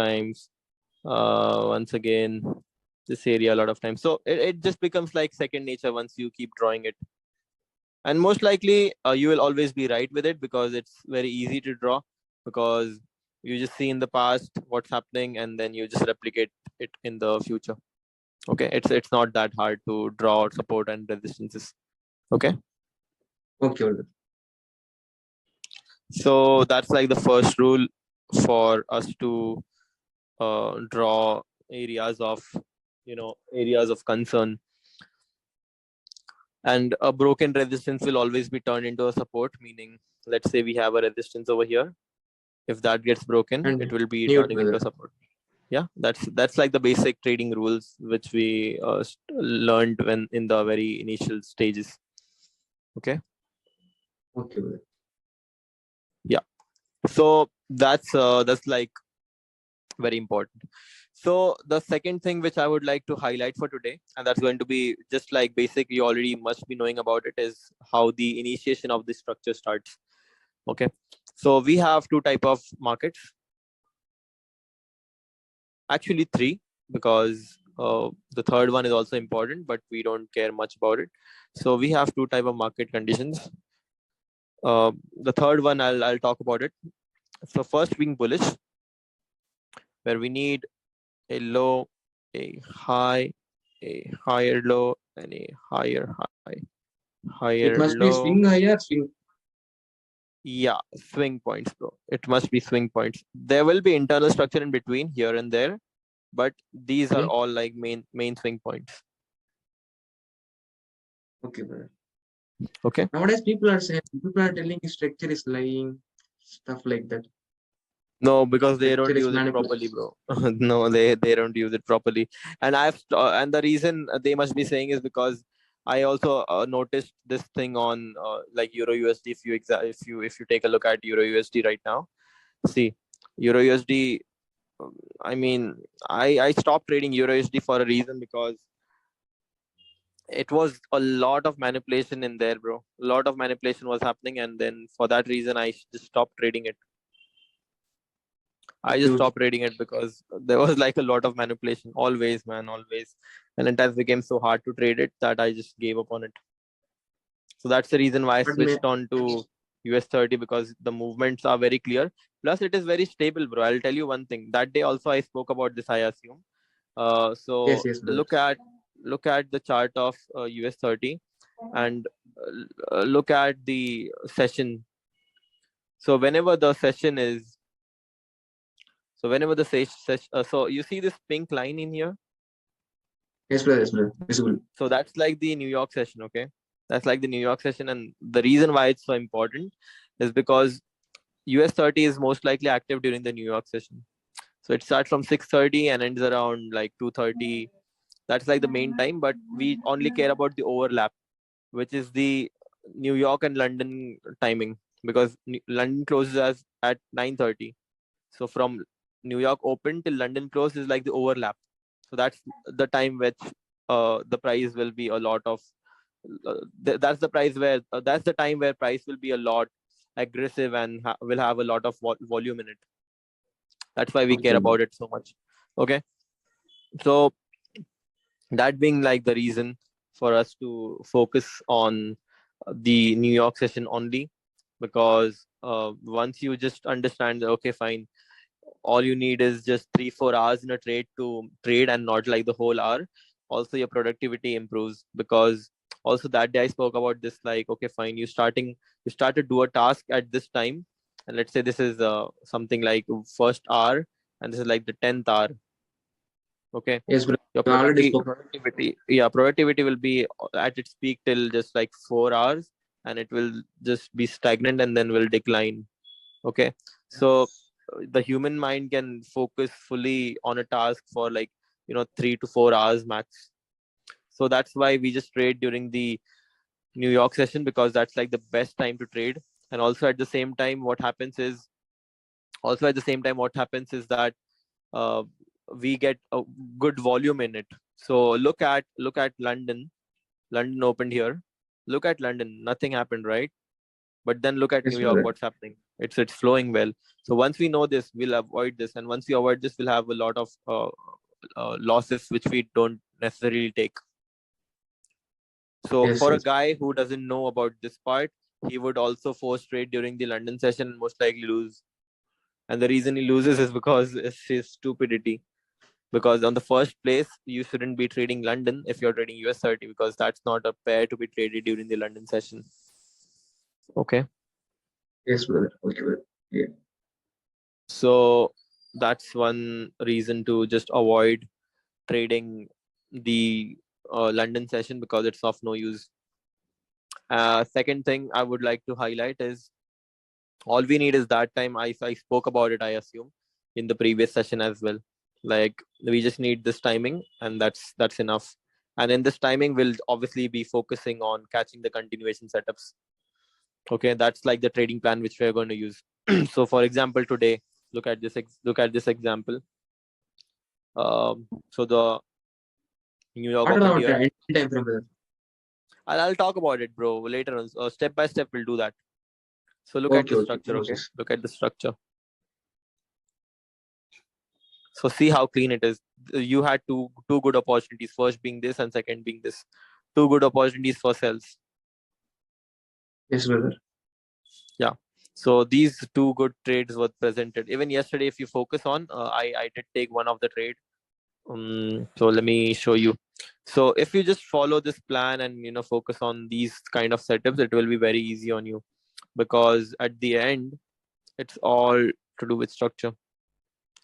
times. Once again, this area a lot of times. So it just becomes like second nature once you keep drawing it. And most likely you will always be right with it because it's very easy to draw, because you just see in the past what's happening and then you just replicate it in the future. Okay, it's not that hard to draw support and resistances. Okay, Okay. so that's like the first rule for us to draw areas of areas of concern. And a broken resistance will always be turned into a support, meaning let's say we have a resistance over here. If that gets broken, And it will be mute, turning into a support. Yeah, that's like the basic trading rules which we learned when in the very initial stages. Okay, Okay, brother. yeah, so that's like very important. So the second thing which I would like to highlight for today, and that's going to be just like basic, you already must be knowing about it, is how the initiation of the structure starts. Okay, so we have two type of markets, actually three, because the third one is also important, but we don't care much about it. So we have two type of market conditions. The third one I'll talk about it. So first being bullish, where we need a low, a high, a higher low, and a higher high, It higher must be low. swing higher, swing. Yeah, swing points, bro. It must be swing points. There will be internal structure in between here and there, but these are Okay. all like main swing points. Okay, brother. Okay. Nowadays, people are telling structure is lying, stuff like that. No, because they Structure don't is use it manipulated. properly, bro. No, they don't use it properly. And and the reason they must be saying is because I also noticed this thing on like Euro USD. If you take a look at Euro USD right now, see Euro USD. I mean, I stopped trading Euro USD for a reason, because it was a lot of manipulation in there, bro. A lot of manipulation was happening, and then for that reason, I just stopped trading it. I just Okay, okay. stopped trading it because there was like a lot of manipulation. Always, man, always. And it has became so hard to trade it that I just gave up on it. So that's the reason why I But switched on to US 30, because the movements are very clear. Plus, it is very stable, bro. I'll tell you one thing. That day also I spoke about this, I assume. yes, So yes, brother. look at the chart of US 30, and look at the session. So whenever the session is so you see this pink line in here. Yes, brother. Yes, brother. Visible. So that's like the New York session. Okay, that's like the New York session, and the reason why it's so important is because US 30 is most likely active during the New York session. So it starts from 6:30 and ends around like 2:30. That's like the main time, but we only care about the overlap, which is the New York and London timing, because London closes at 9:30. So from New York open till London close is like the overlap. So that's the time which the price will be a lot of. That's the price where that's the time where price will be a lot aggressive and will have a lot of volume in it. That's why we care Okay, brother. about it so much. Okay, so that being like the reason for us to focus on the New York session only, because once you just understand that, okay, fine, all you need is just 3-4 hours in a trade to trade and not like the whole hour. Also your productivity improves, because also that day I spoke about this, like, okay, fine, you start to do a task at this time, and let's say this is something like first hour, and this is like the 10th hour. Okay, Yes, brother. your You already spoke. productivity will be at its peak till just like 4 hours, and it will just be stagnant and then will decline. Okay, so the human mind can focus fully on a task for like 3 to 4 hours max. So that's why we just trade during the New York session, because that's like the best time to trade. And also at the same time what happens is that uh, we get a good volume in it. So look at London opened here. Look at London, nothing happened, right? But then look at Yes, New York, brother. what's happening. It's flowing well. So once we know this, we'll avoid this, and once we avoid this, we'll have a lot of losses which we don't necessarily take. So Yes, for a yes. guy who doesn't know about this part, he would also force trade during the London session and most likely lose. And the reason he loses is because it's his stupidity. Because on the first place, you shouldn't be trading London if you're trading US 30, because that's not a pair to be traded during the London session. Okay. Yes, brother. Okay, brother. Yeah. So that's one reason to just avoid trading the London session, because it's of no use. Second thing I would like to highlight is all we need is that time. I spoke about it, I assume, in the previous session as well. Like, we just need this timing, and that's enough. And in this timing, we'll obviously be focusing on catching the continuation setups. Okay, that's like the trading plan which we're going to use. So for example, today, look at this example. So the New York What opened about here. end time frame, brother? I'll talk about it, bro, later on. Step by step, we'll do that. So look at Okay, the okay. structure, okay? Process. Look at the structure. So see how clean it is. You had two good opportunities. First being this, and second being this. Two good opportunities for sells. Yes, brother. Yeah. So these two good trades were presented. Even yesterday, if you focus on, I did take one of the trade. So let me show you. So if you just follow this plan and focus on these kind of setups, it will be very easy on you, because at the end, it's all to do with structure.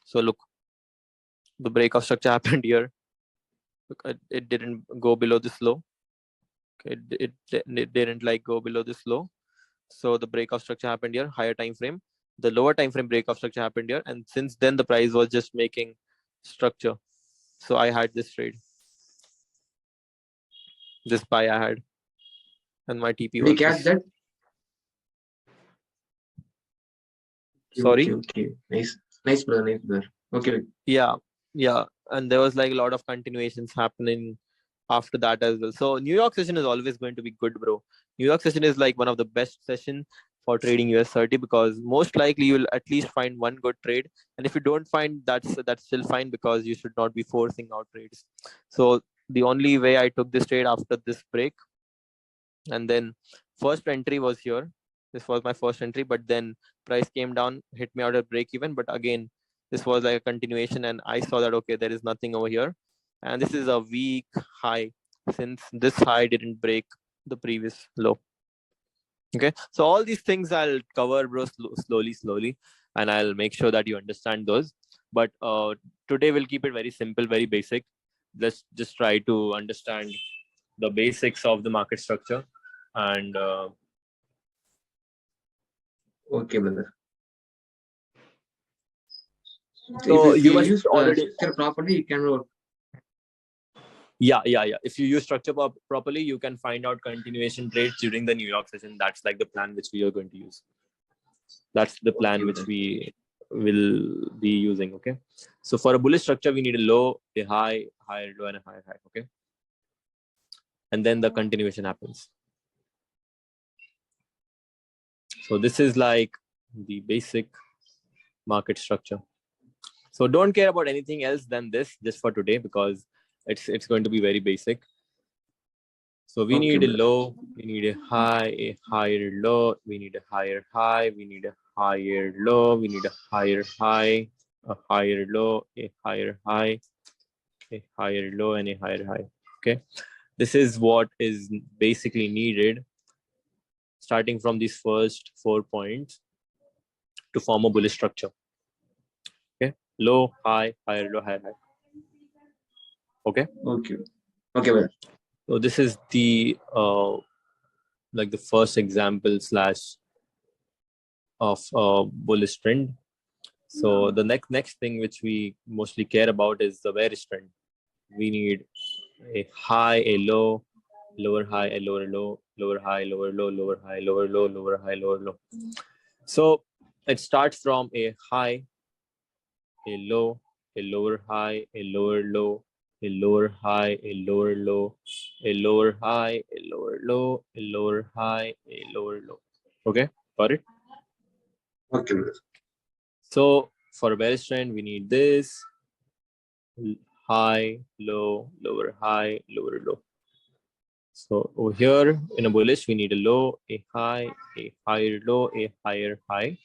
So look, the breakout structure happened here. Look, it didn't go below this low. Okay, it didn't like go below this low. So the breakout structure happened here, higher time frame. The lower time frame breakout structure happened here, and since then the price was just making structure. So I had this trade, this buy I had, and my TP Did you was catch this. that? Okay, Sorry. okay. Nice. Nice, brother. Nice, brother. Okay. Yeah, and there was like a lot of continuations happening after that as well. So New York session is always going to be good, bro. New York session is like one of the best session for trading US 30, because most likely you'll at least find one good trade, and if you don't find, that's still fine, because you should not be forcing out trades. So the only way I took this trade after this break, and then first entry was here. This was my first entry, but then price came down, hit me out at break even. But again, this was like a continuation, and I saw that okay, there is nothing over here, and this is a weak high, since this high didn't break the previous low. Okay, so all these things I'll cover, bro, slowly, and I'll make sure that you understand those. But today we'll keep it very simple, very basic. Let's just try to understand the basics of the market structure, and Okay, brother. so If you you must use already. structure properly, you can work. Yeah. If you use structure properly, you can find out continuation trades during the New York session. That's like the plan which we are going to use. That's the plan Okay, which brother. we will be using. Okay, so for a bullish structure, we need a low, a high, higher low, and a higher high. Okay, and then the continuation happens. So this is like the basic market structure. So don't care about anything else than this just for today, because it's going to be very basic. So we Okay, need a brother. low, we need a high, a higher low, we need a higher high, we need a higher low, we need a higher high, a higher low, a higher high, a higher low, and a higher high. Okay, this is what is basically needed, starting from these first 4 points to form a bullish structure. Okay, low, high, higher low, higher high. Okay, Okay. Okay, brother. so this is the like the first example slash of bullish trend. So the next thing which we mostly care about is the bearish trend. We need a high, a low, lower high, a lower low, lower high, lower low, lower high, lower low, lower high, lower low. So it starts from a high, a low, a lower high, a lower low, a lower high, a lower low, a lower high, a lower low, a lower high, a lower low. Okay, got it? Okay, brother. So for a bearish trend, we need this high, low, lower high, lower low. So over here in a bullish, we need a low, a high, a higher low, a higher high.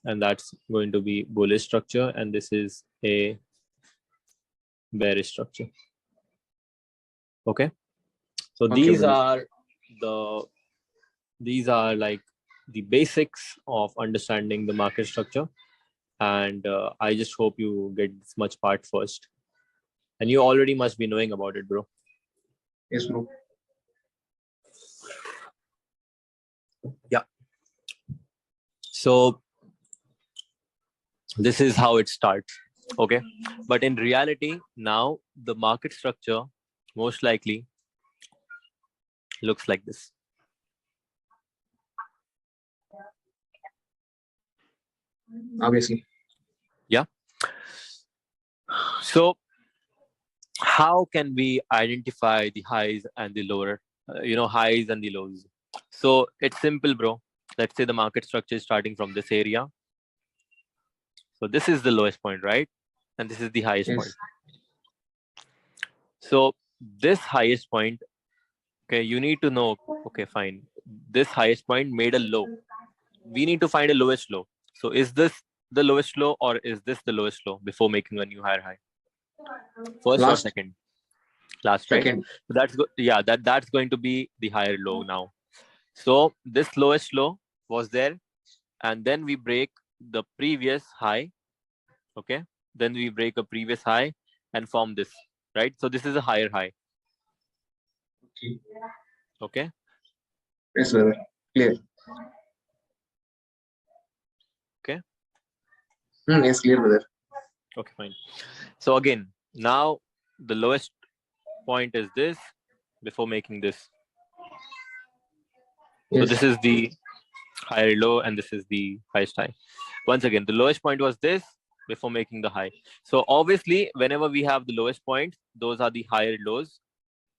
And that's going to be bullish structure. And this is a bearish structure. Okay. So Okay, these brother. are like the basics of understanding the market structure. And I just hope you get this much part first. And you already must be knowing about it, bro. Yes, bro. Yeah. So this is how it starts. Okay. But in reality, now the market structure most likely looks like this. Obviously. Yeah. So how can we identify the highs and the lower, highs and the lows? So it's simple, bro. Let's say the market structure is starting from this area. So this is the lowest point, right? And this is the highest point. Yes. So this highest point, okay, you need to know, okay, fine. This highest point made a low. We need to find a lowest low. So is this the lowest low or is this the lowest low before making a new higher high? First or Last. second? Last, right? Second. So that's going to be the higher low now. So this lowest low was there, and then we break the previous high. Okay, then we break a previous high and form this, right? So this is a higher high. Okay. Okay. Yes, brother. Clear. Okay. Yes, clear, brother. Okay, fine. So again, now the lowest point is this before making this. Yes. So this is the higher low and this is the highest high. Once again, the lowest point was this before making the high. So obviously, whenever we have the lowest point, those are the higher lows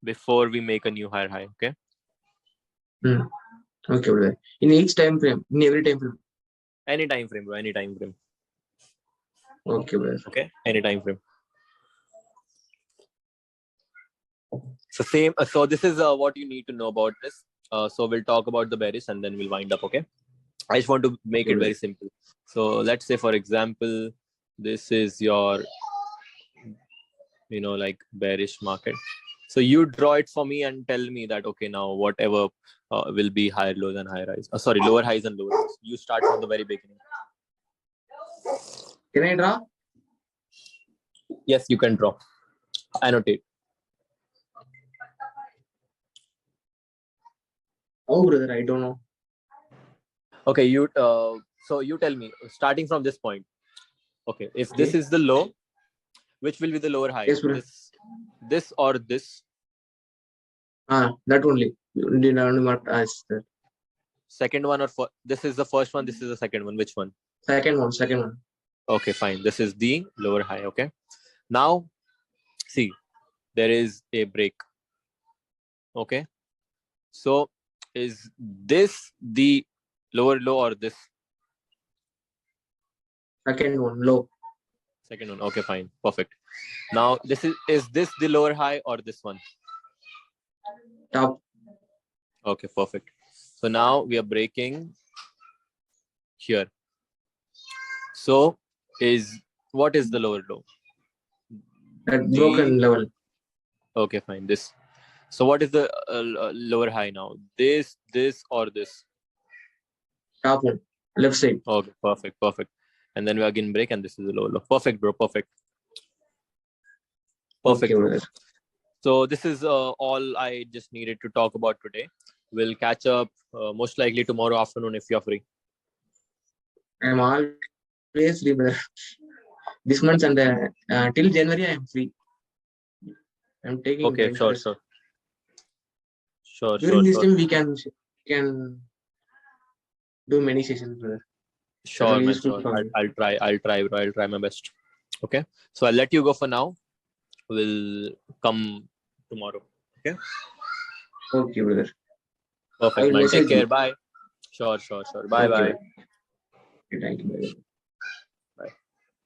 before we make a new higher high. Okay. Okay, brother. In each time frame, in every time frame. Any time frame, bro. Any time frame. Okay, brother. Okay. Any time frame. So same. So this is what you need to know about this. So we'll talk about the bearish and then we'll wind up. Okay. I just want to make Okay, it very brother. simple. So let's say, for example, this is your, like bearish market. So you draw it for me and tell me that, okay, now whatever will be higher lows and higher highs. Sorry, lower highs and lower lows. You start from the very beginning. Can I draw? Yes, you can draw. Annotate. Oh, brother, I don't know. Okay, so you tell me, starting from this point. Okay, if this Okay. is the low, which will be the lower high? Yes, brother. This or this? That only. You did not ask that. Second one or this is the first one, this is the second one. Which one? Second one. Okay, fine. This is the lower high. Okay. Now, see, there is a break. Okay. So, is this the lower low or this? Second one, low. Second one. Okay, fine. Perfect. Now, is this the lower high or this one? Top. Okay, perfect. So now we are breaking here. So, what is the lower low? That broken level. Okay, fine. This. So what is the lower high now? This, or this? Top one. Left side. Okay, perfect. And then we again break, and this is the lower low. Perfect, bro. Perfect, Okay, bro. brother. So this is all I just needed to talk about today. We'll catch up most likely tomorrow afternoon if you're free. I'm always free, brother. This month and till January, I'm free. I'm taking Okay, sure. During this time, we can do many sessions, brother. Sure, man. Useful Sure. for me. I'll try, bro. I'll try my best. Okay. So I'll let you go for now. We'll come tomorrow. Okay. Okay, brother. I Perfect, will man. Take message care. you. Bye. Sure. Bye Okay, bye. bye. Thank you. Bye.